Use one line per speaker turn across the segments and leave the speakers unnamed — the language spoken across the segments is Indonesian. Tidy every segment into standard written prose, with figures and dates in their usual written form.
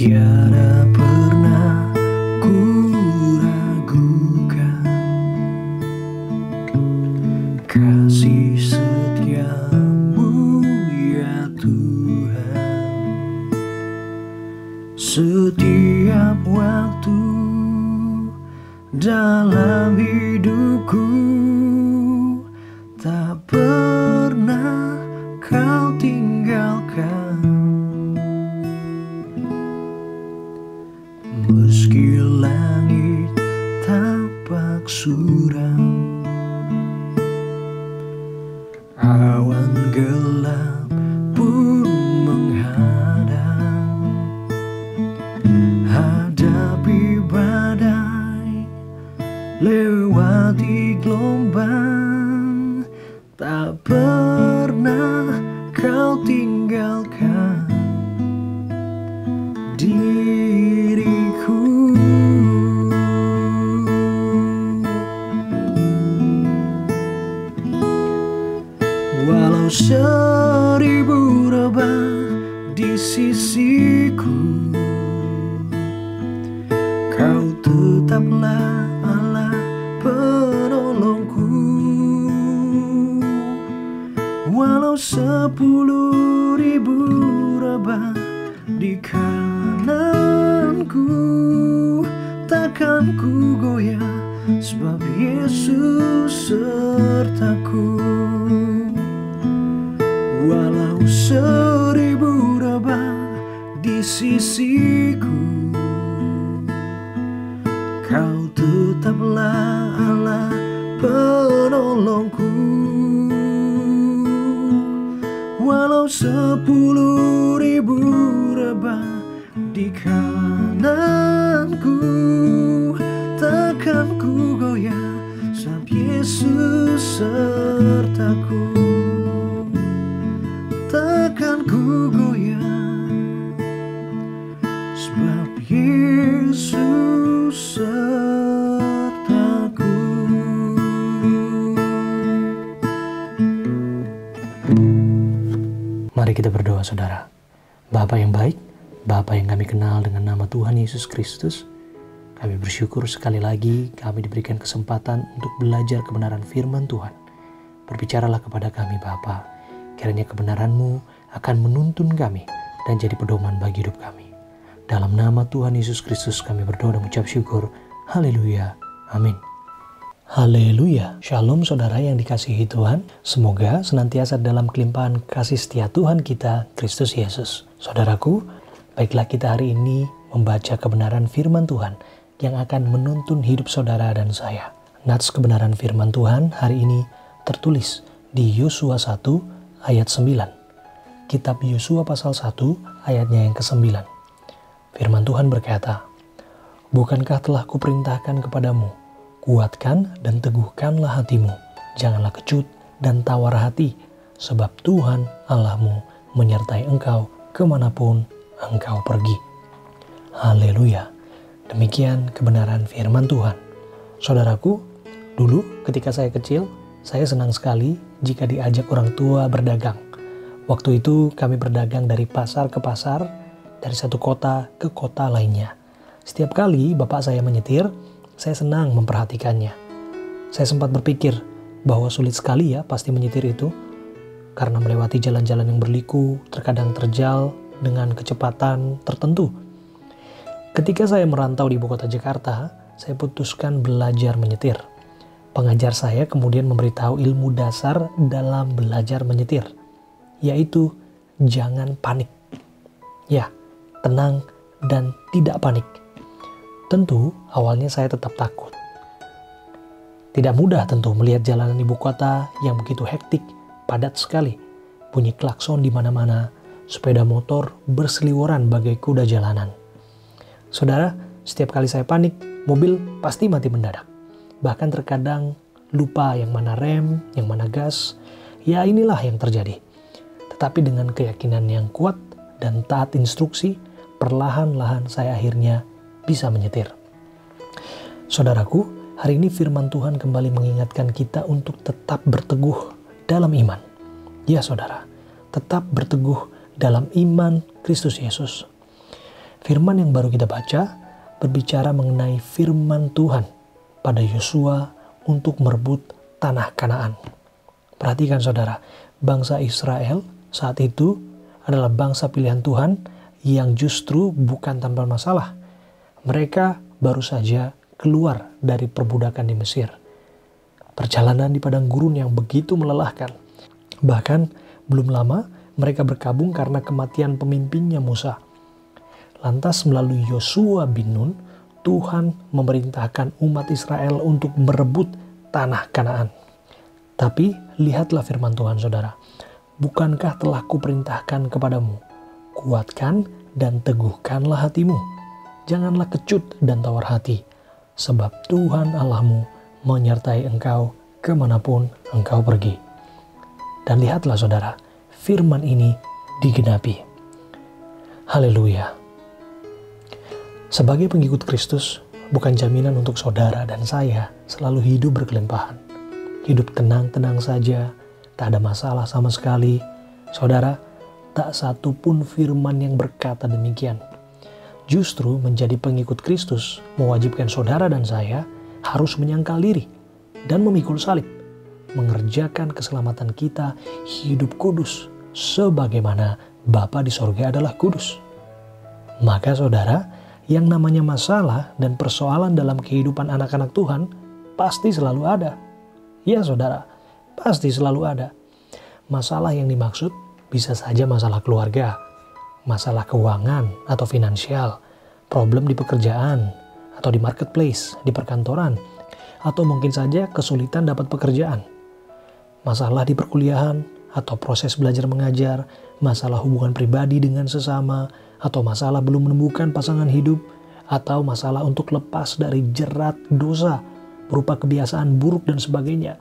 Tiada pernah ku ragukan kasih setiamu ya Tuhan. Setiap waktu dalam hidupku tak pernah kau tinggalkan. Meski langit tampak suram, awan gelap pun menghadang, hadapi badai, lewati gelombang, tak pernah kau tinggalkan diriku. Walau 1000 rebah di sisiku, kau tetaplah Allah penolongku. Walau 10.000 rebah di kananku, takkan ku goyah, sebab Yesus sertaku. Walau 1000 rebah di sisiku, kau tetaplah Allah penolongku. Walau 10.000 rebah di kananku, takkan ku goyah, sebab Yesus sertaku. Takkan ku goyah, sebab Yesus sertaku.
Mari kita berdoa, saudara. Bapa yang baik, Bapa yang kami kenal dengan nama Tuhan Yesus Kristus, kami bersyukur sekali lagi kami diberikan kesempatan untuk belajar kebenaran firman Tuhan. Berbicaralah kepada kami, Bapa. Kiranya kebenaran-Mu akan menuntun kami dan jadi pedoman bagi hidup kami. Dalam nama Tuhan Yesus Kristus kami berdoa dan mengucap syukur. Haleluya. Amin. Haleluya. Shalom saudara yang dikasihi Tuhan. Semoga senantiasa dalam kelimpahan kasih setia Tuhan kita, Kristus Yesus. Saudaraku, baiklah kita hari ini membaca kebenaran firman Tuhan yang akan menuntun hidup saudara dan saya. Nats kebenaran firman Tuhan hari ini tertulis di Yosua 1 ayat 9. Kitab Yosua pasal 1 ayatnya yang ke-9. Firman Tuhan berkata, "Bukankah telah kuperintahkan kepadamu, kuatkan dan teguhkanlah hatimu, janganlah kecut dan tawar hati, sebab Tuhan Allahmu menyertai engkau kemanapun engkau pergi." Haleluya. Demikian kebenaran firman Tuhan. Saudaraku, dulu ketika saya kecil, saya senang sekali jika diajak orang tua berdagang. Waktu itu kami berdagang dari pasar ke pasar, dari satu kota ke kota lainnya. Setiap kali bapak saya menyetir, saya senang memperhatikannya. Saya sempat berpikir bahwa sulit sekali ya pasti menyetir itu, karena melewati jalan-jalan yang berliku, terkadang terjal dengan kecepatan tertentu. Ketika saya merantau di ibu kota Jakarta, saya putuskan belajar menyetir. Pengajar saya kemudian memberitahu ilmu dasar dalam belajar menyetir, yaitu jangan panik. Ya, tenang dan tidak panik. Tentu awalnya saya tetap takut. Tidak mudah tentu melihat jalanan ibu kota yang begitu hektik, padat sekali. Bunyi klakson di mana-mana, sepeda motor berseliweran bagai kuda jalanan. Saudara, setiap kali saya panik, mobil pasti mati mendadak. Bahkan terkadang lupa yang mana rem, yang mana gas. Ya inilah yang terjadi. Tetapi dengan keyakinan yang kuat dan taat instruksi, perlahan-lahan saya akhirnya bisa menyetir. Saudaraku, hari ini firman Tuhan kembali mengingatkan kita untuk tetap berteguh dalam iman. Ya saudara, tetap berteguh dalam iman Kristus Yesus. Firman yang baru kita baca berbicara mengenai firman Tuhan pada Yosua untuk merebut tanah Kanaan. Perhatikan saudara, bangsa Israel saat itu adalah bangsa pilihan Tuhan yang justru bukan tanpa masalah. Mereka baru saja keluar dari perbudakan di Mesir. Perjalanan di padang gurun yang begitu melelahkan. Bahkan belum lama mereka berkabung karena kematian pemimpinnya Musa. Lantas melalui Yosua bin Nun, Tuhan memerintahkan umat Israel untuk merebut tanah Kanaan. Tapi lihatlah firman Tuhan saudara. Bukankah telah kuperintahkan kepadamu, kuatkan dan teguhkanlah hatimu. Janganlah kecut dan tawar hati, sebab Tuhan Allahmu menyertai engkau kemanapun engkau pergi. Dan lihatlah saudara, firman ini digenapi. Haleluya. Sebagai pengikut Kristus, bukan jaminan untuk saudara dan saya selalu hidup berkelimpahan. Hidup tenang-tenang saja, tak ada masalah sama sekali. Saudara, tak satu pun firman yang berkata demikian. Justru menjadi pengikut Kristus mewajibkan saudara dan saya harus menyangkal diri dan memikul salib, mengerjakan keselamatan kita hidup kudus sebagaimana Bapa di sorga adalah kudus. Maka saudara, yang namanya masalah dan persoalan dalam kehidupan anak-anak Tuhan pasti selalu ada. Ya saudara, pasti selalu ada. Masalah yang dimaksud bisa saja masalah keluarga, masalah keuangan atau finansial, problem di pekerjaan atau di marketplace, di perkantoran, atau mungkin saja kesulitan dapat pekerjaan. Masalah di perkuliahan atau proses belajar mengajar, masalah hubungan pribadi dengan sesama, atau masalah belum menemukan pasangan hidup, atau masalah untuk lepas dari jerat dosa berupa kebiasaan buruk dan sebagainya,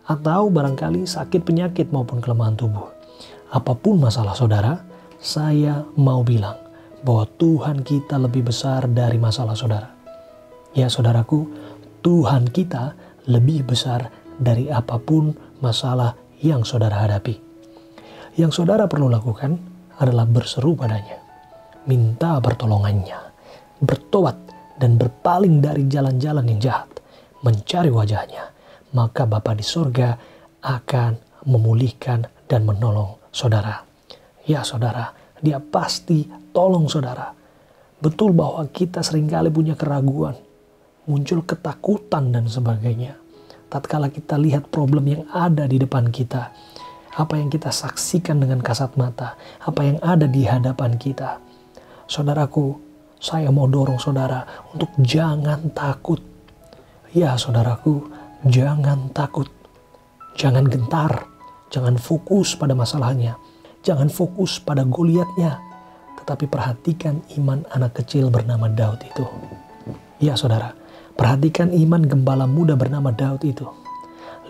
atau barangkali sakit penyakit maupun kelemahan tubuh. Apapun masalah saudara, saya mau bilang bahwa Tuhan kita lebih besar dari masalah saudara. Ya saudaraku, Tuhan kita lebih besar dari apapun masalah yang saudara hadapi. Yang saudara perlu lakukan adalah berseru padanya, minta pertolongannya, bertobat dan berpaling dari jalan-jalan yang jahat, mencari wajahnya, maka Bapa di sorga akan memulihkan dan menolong saudara. Ya saudara, Dia pasti tolong saudara. Betul bahwa kita seringkali punya keraguan, muncul ketakutan dan sebagainya. Tatkala kita lihat problem yang ada di depan kita, apa yang kita saksikan dengan kasat mata, apa yang ada di hadapan kita. Saudaraku, saya mau dorong saudara untuk jangan takut. Ya saudaraku, jangan takut. Jangan gentar, jangan fokus pada masalahnya, jangan fokus pada Goliatnya, tetapi perhatikan iman anak kecil bernama Daud itu. Ya saudara, perhatikan iman gembala muda bernama Daud itu.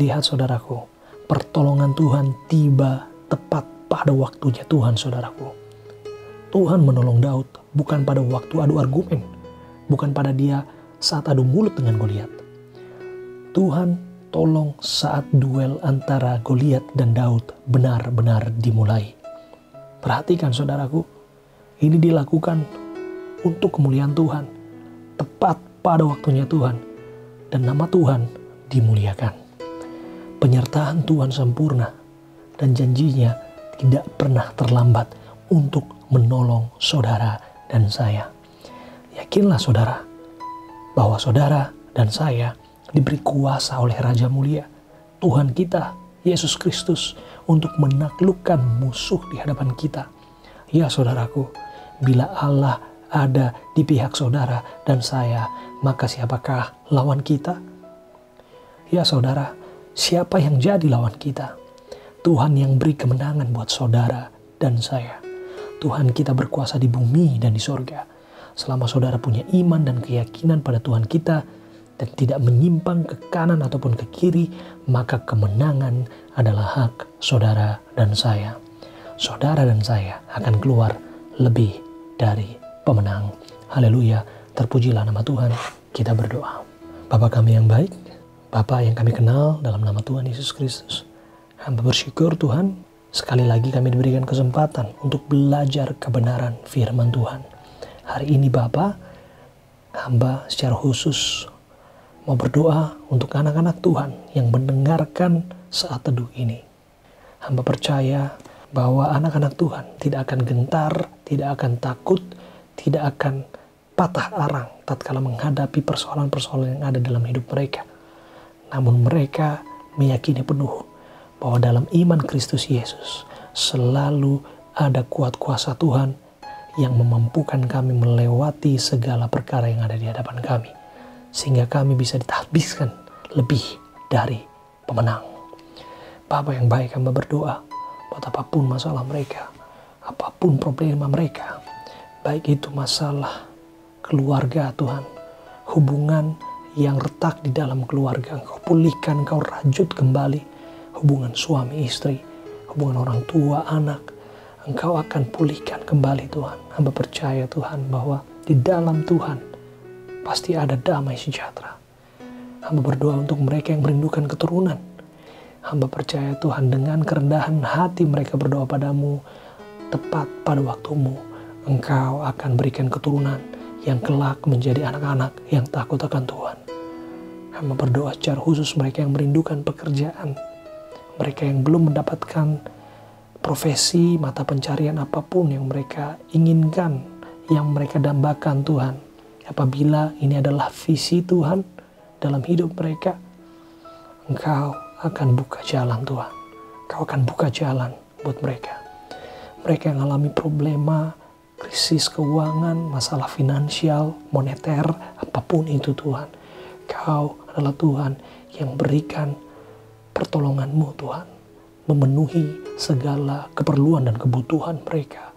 Lihat saudaraku, pertolongan Tuhan tiba tepat pada waktunya Tuhan saudaraku. Tuhan menolong Daud bukan pada waktu adu argumen, bukan pada dia saat adu mulut dengan Goliat. Tuhan tolong saat duel antara Goliat dan Daud benar-benar dimulai. Perhatikan saudaraku, ini dilakukan untuk kemuliaan Tuhan, tepat pada waktunya Tuhan, dan nama Tuhan dimuliakan. Penyertaan Tuhan sempurna, dan janjinya tidak pernah terlambat untuk menolong saudara dan saya. Yakinlah saudara, bahwa saudara dan saya diberi kuasa oleh Raja Mulia, Tuhan kita, Yesus Kristus, untuk menaklukkan musuh di hadapan kita. Ya saudaraku, bila Allah ada di pihak saudara dan saya, maka siapakah lawan kita? Ya saudara, siapa yang jadi lawan kita? Tuhan yang beri kemenangan buat saudara dan saya. Tuhan kita berkuasa di bumi dan di sorga. Selama saudara punya iman dan keyakinan pada Tuhan kita, dan tidak menyimpang ke kanan ataupun ke kiri, maka kemenangan adalah hak saudara dan saya. Saudara dan saya akan keluar lebih dari pemenang. Haleluya, terpujilah nama Tuhan. Kita berdoa. Bapa kami yang baik, Bapa yang kami kenal dalam nama Tuhan Yesus Kristus, hamba bersyukur Tuhan, sekali lagi kami diberikan kesempatan untuk belajar kebenaran firman Tuhan. Hari ini Bapa, hamba secara khusus mau berdoa untuk anak-anak Tuhan yang mendengarkan saat teduh ini. Hamba percaya bahwa anak-anak Tuhan tidak akan gentar, tidak akan takut, tidak akan patah arang tatkala menghadapi persoalan-persoalan yang ada dalam hidup mereka. Namun mereka meyakini penuh bahwa dalam iman Kristus Yesus selalu ada kuat kuasa Tuhan yang memampukan kami melewati segala perkara yang ada di hadapan kami, sehingga kami bisa ditahbiskan lebih dari pemenang. Bapa yang baik, hamba berdoa buat apapun masalah mereka, apapun problema mereka, baik itu masalah keluarga Tuhan, hubungan yang retak di dalam keluarga, Engkau pulihkan, Engkau rajut kembali hubungan suami istri, hubungan orang tua anak, Engkau akan pulihkan kembali Tuhan. Hamba percaya Tuhan bahwa di dalam Tuhan pasti ada damai sejahtera. Hamba berdoa untuk mereka yang merindukan keturunan. Hamba percaya Tuhan dengan kerendahan hati mereka berdoa padamu, tepat pada waktumu, Engkau akan berikan keturunan yang kelak menjadi anak-anak yang takut akan Tuhan. Hamba berdoa secara khusus mereka yang merindukan pekerjaan, mereka yang belum mendapatkan profesi, mata pencarian apapun yang mereka inginkan, yang mereka dambakan Tuhan. Apabila ini adalah visi Tuhan dalam hidup mereka, Engkau akan buka jalan Tuhan. Engkau akan buka jalan buat mereka. Mereka yang alami problema, krisis keuangan, masalah finansial, moneter, apapun itu Tuhan. Engkau adalah Tuhan yang berikan pertolongan-Mu Tuhan, memenuhi segala keperluan dan kebutuhan mereka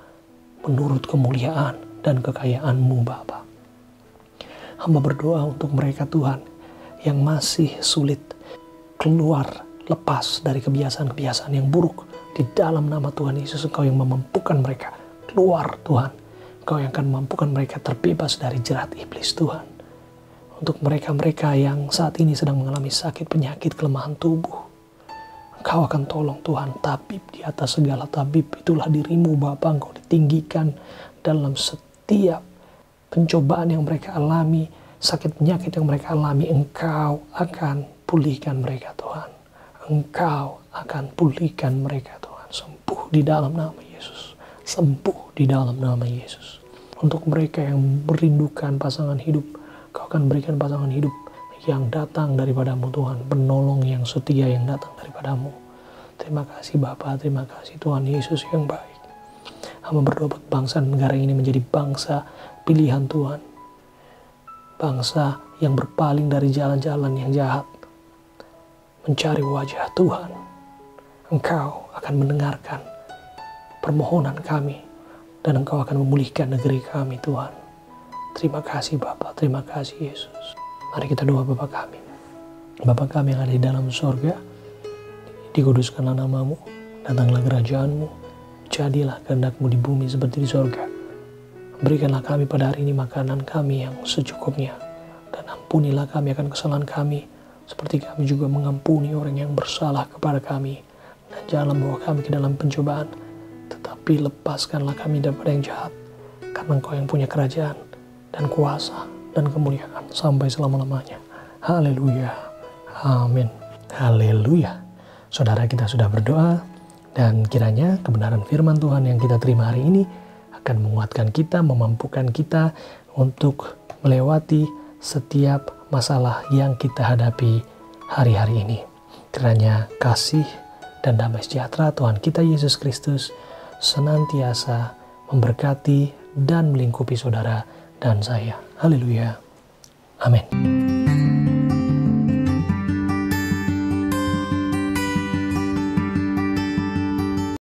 menurut kemuliaan dan kekayaan-Mu Bapa. Hamba berdoa untuk mereka Tuhan yang masih sulit keluar lepas dari kebiasaan-kebiasaan yang buruk. Di dalam nama Tuhan Yesus, Engkau yang memampukan mereka keluar Tuhan. Engkau yang akan memampukan mereka terbebas dari jerat iblis Tuhan. Untuk mereka-mereka yang saat ini sedang mengalami sakit, penyakit, kelemahan tubuh, Engkau akan tolong Tuhan. Tabib di atas segala tabib, itulah dirimu Bapa. Engkau ditinggikan dalam setiap pencobaan yang mereka alami, sakit penyakit yang mereka alami. Engkau akan pulihkan mereka Tuhan. Engkau akan pulihkan mereka Tuhan. Sembuh di dalam nama Yesus. Sembuh di dalam nama Yesus. Untuk mereka yang merindukan pasangan hidup, Engkau akan berikan pasangan hidup yang datang daripadamu Tuhan, penolong yang setia yang datang daripadamu. Terima kasih Bapa, terima kasih Tuhan Yesus yang baik. Hamba berdoa buat bangsa dan negara ini menjadi bangsa pilihan Tuhan. Bangsa yang berpaling dari jalan-jalan yang jahat, mencari wajah Tuhan. Engkau akan mendengarkan permohonan kami dan Engkau akan memulihkan negeri kami Tuhan. Terima kasih Bapa, terima kasih Yesus. Mari kita doa Bapa kami. Bapa kami yang ada di dalam sorga, dikuduskanlah nama-Mu, datanglah kerajaan-Mu, jadilah kehendak-Mu di bumi seperti di sorga. Berikanlah kami pada hari ini makanan kami yang secukupnya, dan ampunilah kami akan kesalahan kami, seperti kami juga mengampuni orang yang bersalah kepada kami. Dan janganlah membawa kami ke dalam pencobaan, tetapi lepaskanlah kami daripada yang jahat, karena Engkau yang punya kerajaan dan kuasa dan kemuliaan sampai selama-lamanya. Haleluya. Amin. Haleluya. Saudara, kita sudah berdoa dan kiranya kebenaran firman Tuhan yang kita terima hari ini akan menguatkan kita, memampukan kita untuk melewati setiap masalah yang kita hadapi hari-hari ini. Kiranya kasih dan damai sejahtera Tuhan kita Yesus Kristus senantiasa memberkati dan melingkupi saudara dan saya. Haleluya. Amin.